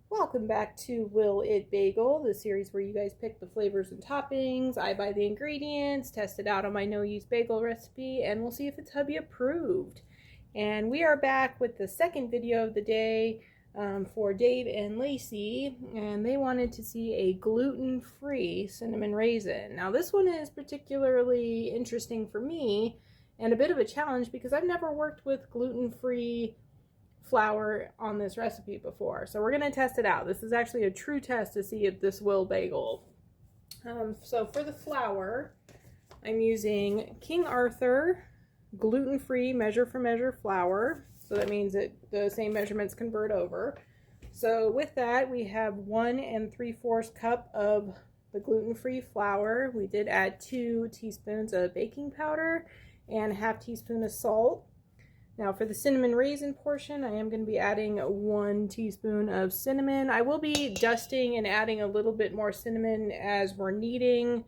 Welcome back to Will It Bagel, the series where you guys pick the flavors and toppings. I buy the ingredients, test it out on my no-use bagel recipe, and we'll see if it's hubby approved. And we are back with the second video of the day for Dave and Lacey, and they wanted to see a gluten-free cinnamon raisin. Now this one is particularly interesting for me and a bit of a challenge because I've never worked with gluten-free flour on this recipe before. So we're going to test it out. This is actually a true test to see if this will bagel. So for the flour, I'm using King Arthur gluten-free measure for measure flour. So that means that the same measurements convert over. So with that, we have 1 3/4 cup of the gluten-free flour. We did add 2 teaspoons of baking powder and 1/2 teaspoon of salt. Now for the cinnamon raisin portion, I am going to be adding 1 teaspoon of cinnamon. I will be dusting and adding a little bit more cinnamon as we're kneading,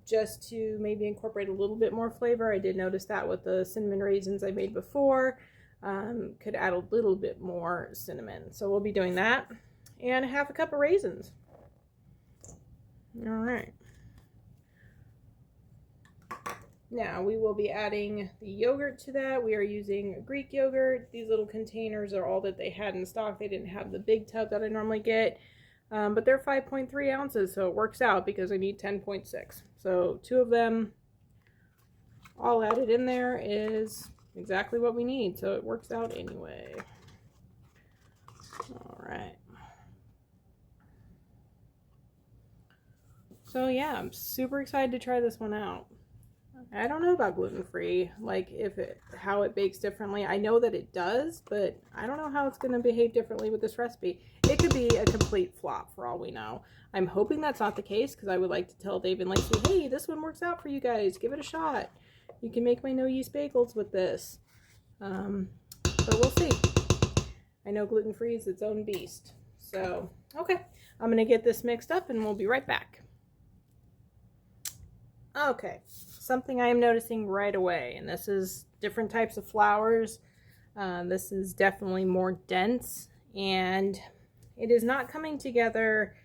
just to maybe incorporate a little bit more flavor. I did notice that with the cinnamon raisins I made before, could add a little bit more cinnamon. So we'll be doing that. And 1/2 cup of raisins. All right. Now we will be adding the yogurt to that. We are using Greek yogurt. These little containers are all that they had in stock. They didn't have the big tub that I normally get, but they're 5.3 ounces, so it works out because I need 10.6. So 2 of them all added in there is exactly what we need, so it works out anyway. All right. So yeah, I'm super excited to try this one out. I don't know about gluten-free, like how it bakes differently. I know that it does, but I don't know how it's going to behave differently with this recipe. It could be a complete flop for all we know. I'm hoping that's not the case because I would like to tell Dave and Lacey, hey, this one works out for you guys. Give it a shot. You can make my no-yeast bagels with this. But we'll see. I know gluten-free is its own beast. So, okay. I'm going to get this mixed up and we'll be right back. Okay, something I am noticing right away, and this is different types of flours. This is definitely more dense, and it is not coming together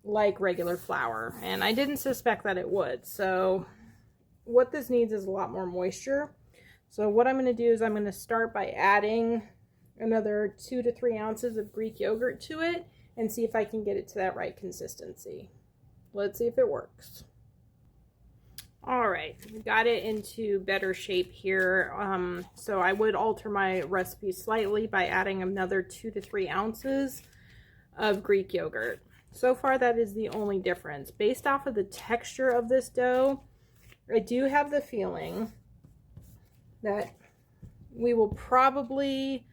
like regular flour, and I didn't suspect that it would. So what this needs is a lot more moisture. So what I'm going to do is I'm going to start by adding another 2 to 3 ounces of Greek yogurt to it and see if I can get it to that right consistency. Let's see if it works. All right, we got it into better shape here. So I would alter my recipe slightly by adding another 2 to 3 ounces of Greek yogurt. So far, that is the only difference. Based off of the texture of this dough, I do have the feeling that we will probably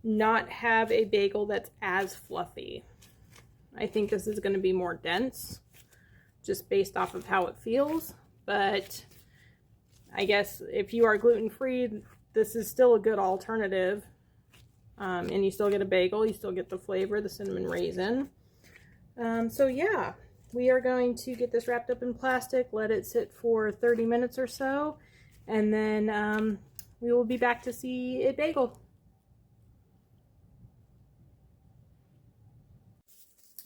not have a bagel that's as fluffy. I think this is going to be more dense, just based off of how it feels. But I guess if you are gluten-free, this is still a good alternative. And you still get a bagel, you still get the flavor, the cinnamon raisin. So yeah, we are going to get this wrapped up in plastic, let it sit for 30 minutes or so, and then we will be back to see it bagel.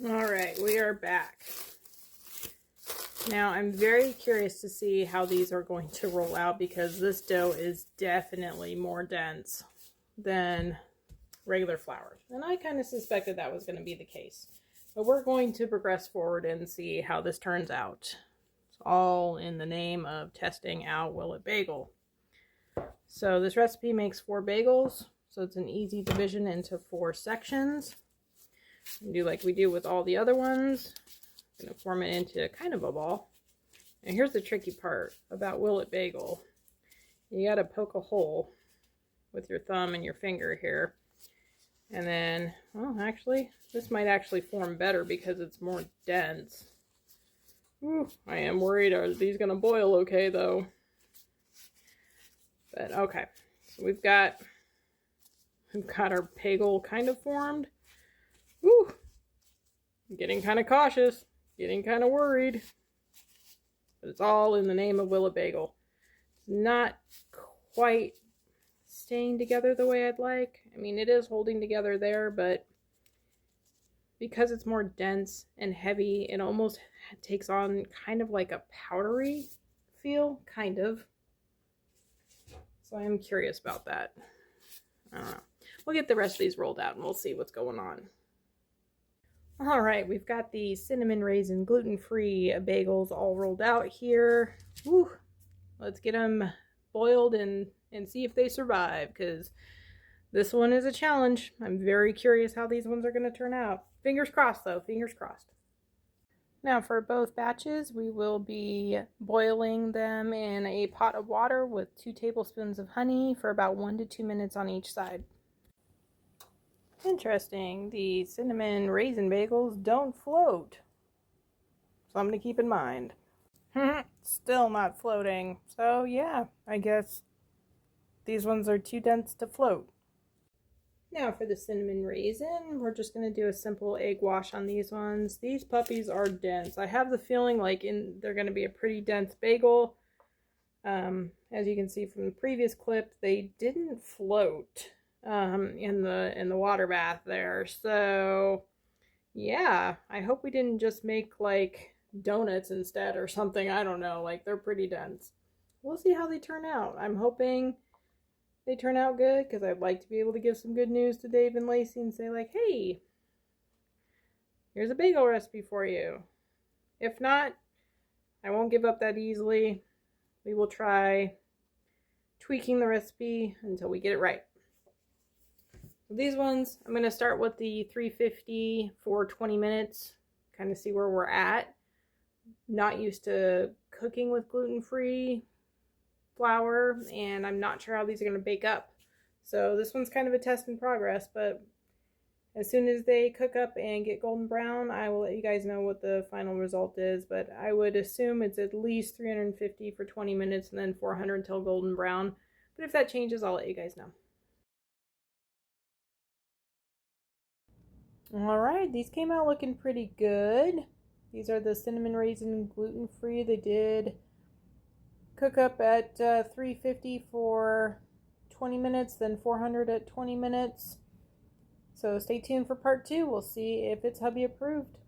All right, we are back. Now, I'm very curious to see how these are going to roll out because this dough is definitely more dense than regular flour. And I kind of suspected that was going to be the case. But we're going to progress forward and see how this turns out. It's all in the name of testing out Will It Bagel. So this recipe makes 4 bagels. So it's an easy division into 4 sections. We do like we do with all the other ones. Going to form it into kind of a ball. And here's the tricky part about Will It Bagel. You got to poke a hole with your thumb and your finger here. And then, well, actually, this might actually form better because it's more dense. Ooh, I am worried. Are these going to boil okay, though? But, okay. So we've got our bagel kind of formed. Ooh, I'm getting kind of cautious. Getting kind of worried, but it's all in the name of Will It Bagel. It's not quite staying together the way I'd like. I mean, it is holding together there, but because it's more dense and heavy, it almost takes on kind of like a powdery feel, kind of. So I am curious about that. I don't know. We'll get the rest of these rolled out and we'll see what's going on. All right, we've got the cinnamon raisin gluten-free bagels all rolled out here. Woo. Let's get them boiled and see if they survive, because this one is a challenge. I'm very curious how these ones are going to turn out. Fingers crossed, though. Fingers crossed. Now, for both batches, we will be boiling them in a pot of water with 2 tablespoons of honey for about 1 to 2 minutes on each side. Interesting. The cinnamon raisin bagels don't float. Something to keep in mind. Still not floating. So yeah, I guess these ones are too dense to float. Now for the cinnamon raisin, we're just going to do a simple egg wash on these ones. These puppies are dense. I have the feeling like they're going to be a pretty dense bagel. As you can see from the previous clip, they didn't float in the water bath there. So yeah, I hope we didn't just make like donuts instead or something. I don't know, like they're pretty dense. We'll see how they turn out. I'm hoping they turn out good, because I'd like to be able to give some good news to Dave and Lacey and say like, hey, here's a bagel recipe for you. If not, I won't give up that easily. We will try tweaking the recipe until we get it right. These ones, I'm going to start with the 350 for 20 minutes, kind of see where we're at. Not used to cooking with gluten-free flour, and I'm not sure how these are going to bake up. So this one's kind of a test in progress, but as soon as they cook up and get golden brown, I will let you guys know what the final result is, but I would assume it's at least 350 for 20 minutes and then 400 until golden brown. But if that changes, I'll let you guys know. All right, these came out looking pretty good. These are the cinnamon raisin gluten-free. They did cook up at 350 for 20 minutes, then 400 at 20 minutes. So stay tuned for part 2. We'll see if it's hubby approved.